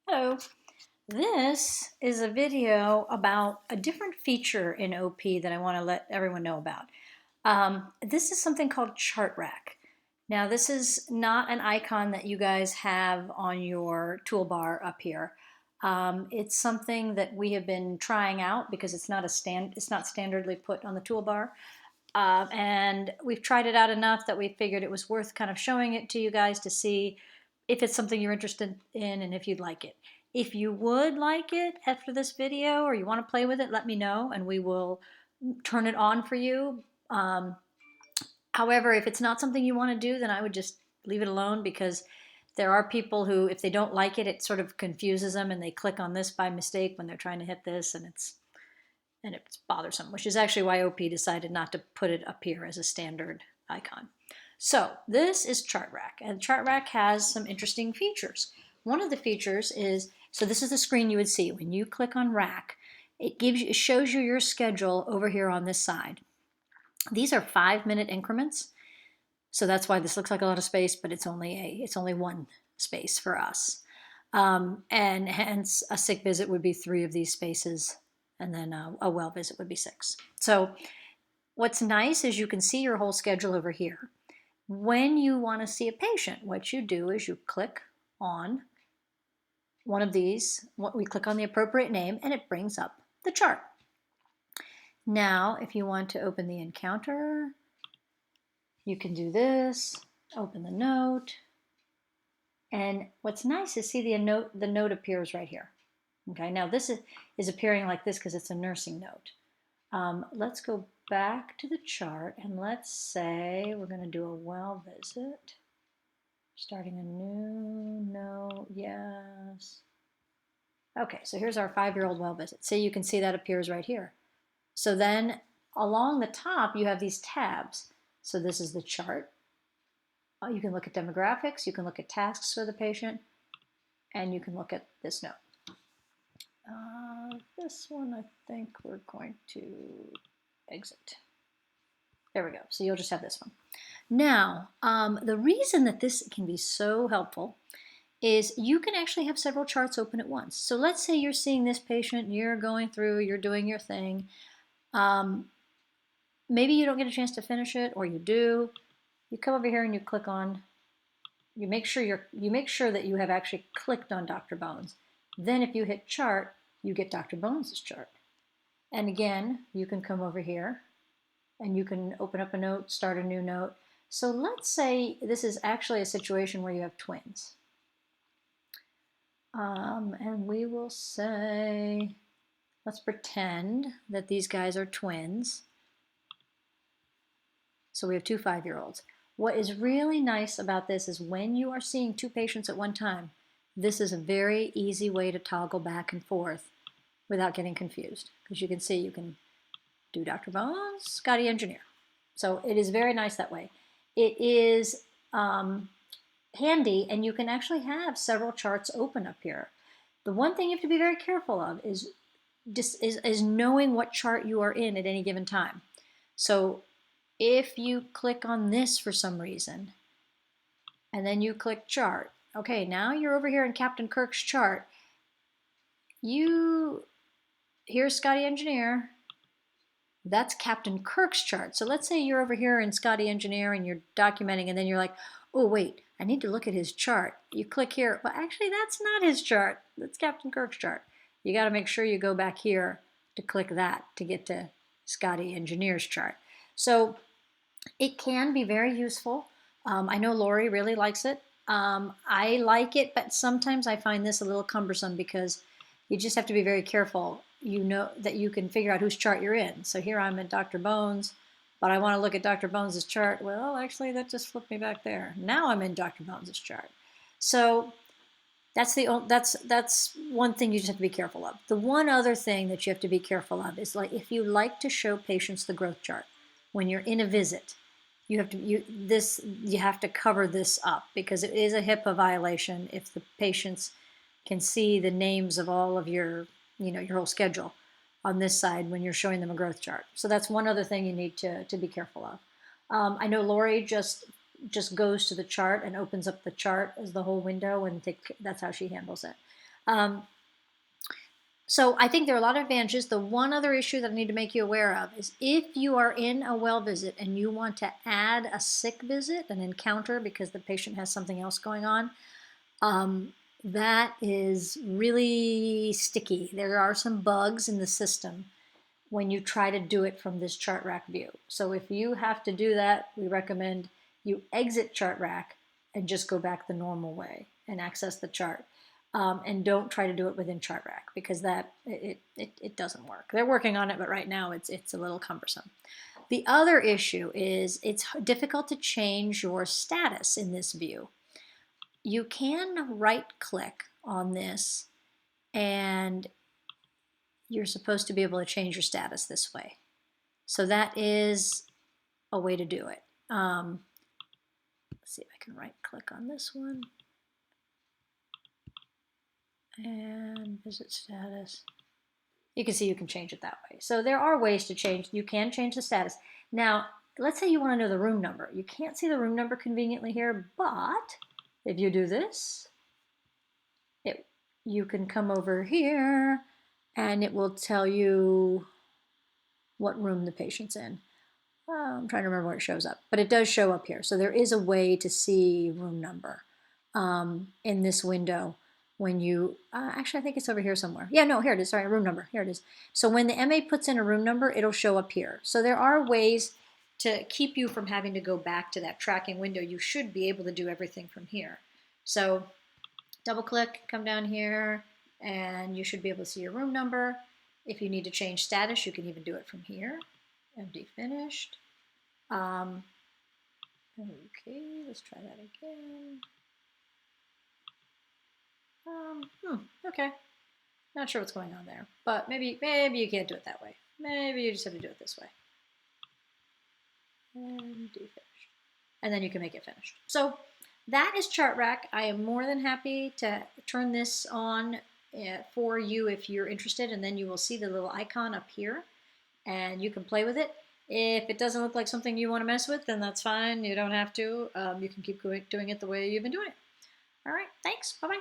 Hello. This is a video about a different feature in OP that I want to let everyone know about. This is something called Chart Rack. Now, this is not an icon that you guys have on your toolbar up here. It's something that we have been trying out because it's not standardly put on the toolbar. And we've tried it out enough that we figured it was worth kind of showing it to you guys to see if it's something you're interested in and if you'd like it. If you would like it after this video or you want to play with it, let me know and we will turn it on for you. However, if it's not something you want to do, then I would just leave it alone because there are people who, if they don't like it, it sort of confuses them and they click on this by mistake when they're trying to hit this and it's bothersome, which is actually why OP decided not to put it up here as a standard icon. So this is Chart Rack, and Chart Rack has some interesting features. One of the features is, so this is the screen you would see when you click on Rack. It shows you your schedule over here on this side. These are 5-minute increments, so that's why this looks like a lot of space, but it's only one space for us. And hence a sick visit would be 3 of these spaces, and then a well visit would be 6. So what's nice is you can see your whole schedule over here. When you want to see a patient, what you do is you click on one of these. We click on the appropriate name, and it brings up the chart. Now, if you want to open the encounter, you can do this, open the note, and what's nice is see the note appears right here. Okay, now this is appearing like this because it's a nursing note. Let's go back to the chart and let's say we're going to do a well visit. Starting a new note, yes. Okay, so here's our 5-year-old well visit. So you can see that appears right here. So then along the top, you have these tabs. So this is the chart. You can look at demographics, you can look at tasks for the patient, and you can look at this note. This one I think we're going to exit. There we go. So you'll just have this one. Now, the reason that this can be so helpful is you can actually have several charts open at once. So let's say you're seeing this patient, you're going through, you're doing your thing. Maybe you don't get a chance to finish it, or you do. You come over here and you click on, you make sure that you have actually clicked on Dr. Bones. Then if you hit chart, you get Dr. Bones' chart. And again, you can come over here and you can open up a note, start a new note. So let's say this is actually a situation where you have twins. And we will say, let's pretend that these guys are twins. So we have 2 5-year-olds. What is really nice about this is when you are seeing 2 patients at one time, this is a very easy way to toggle back and forth without getting confused. Because you can see you can do Dr. Bones, Scotty Engineer. So it is very nice that way. It is handy, and you can actually have several charts open up here. The one thing you have to be very careful of is knowing what chart you are in at any given time. So if you click on this for some reason, and then you click chart, okay, now you're over here in Captain Kirk's chart. Here's Scotty Engineer. That's Captain Kirk's chart. So let's say you're over here in Scotty Engineer and you're documenting, and then you're like, oh wait, I need to look at his chart. You click here. Well, actually, that's not his chart. That's Captain Kirk's chart. You got to make sure you go back here to click that to get to Scotty Engineer's chart. So it can be very useful. I know Lori really likes it. I like it, but sometimes I find this a little cumbersome because you just have to be very careful. You know that you can figure out whose chart you're in. So here I'm in Dr. Bones, but I want to look at Dr. Bones' chart. Well, actually, that just flipped me back there. Now I'm in Dr. Bones' chart. So that's one thing you just have to be careful of. The one other thing that you have to be careful of is, like, if you like to show patients the growth chart when you're in a visit, you have to cover this up because it is a HIPAA violation if the patients can see the names of all of your whole schedule on this side when you're showing them a growth chart. So that's one other thing you need to be careful of. I know Lori just goes to the chart and opens up the chart as the whole window, and that's how she handles it. So I think there are a lot of advantages. The one other issue that I need to make you aware of is if you are in a well visit and you want to add a sick visit, an encounter, because the patient has something else going on, that is really sticky. There are some bugs in the system when you try to do it from this chart rack view. So if you have to do that, we recommend you exit chart rack and just go back the normal way and access the chart. And don't try to do it within chart rack because that it doesn't work. They're working on it, but right now it's a little cumbersome. The other issue is it's difficult to change your status in this view. You can right click on this and you're supposed to be able to change your status this way. So that is a way to do it. Let's see if I can right click on this one. And visit status. You can see you can change it that way. So there are ways to change. You can change the status. Now, let's say you want to know the room number. You can't see the room number conveniently here, but if you do this, you can come over here and it will tell you what room the patient's in. I'm trying to remember where it shows up, but it does show up here. So there is a way to see room number in this window when you, actually I think it's over here somewhere. Yeah, no, here it is, sorry, room number, here it is. So when the MA puts in a room number, it'll show up here. So there are ways to keep you from having to go back to that tracking window. You should be able to do everything from here. So double click, come down here, and you should be able to see your room number. If you need to change status, you can even do it from here. MD finished. Okay, let's try that again. Okay. Not sure what's going on there, but maybe you can't do it that way. Maybe you just have to do it this way. And do finished. And then you can make it finished. So that is Chart Rack. I am more than happy to turn this on for you if you're interested, and then you will see the little icon up here, and you can play with it. If it doesn't look like something you want to mess with, then that's fine. You don't have to. You can keep doing it the way you've been doing it. All right, thanks. Bye-bye.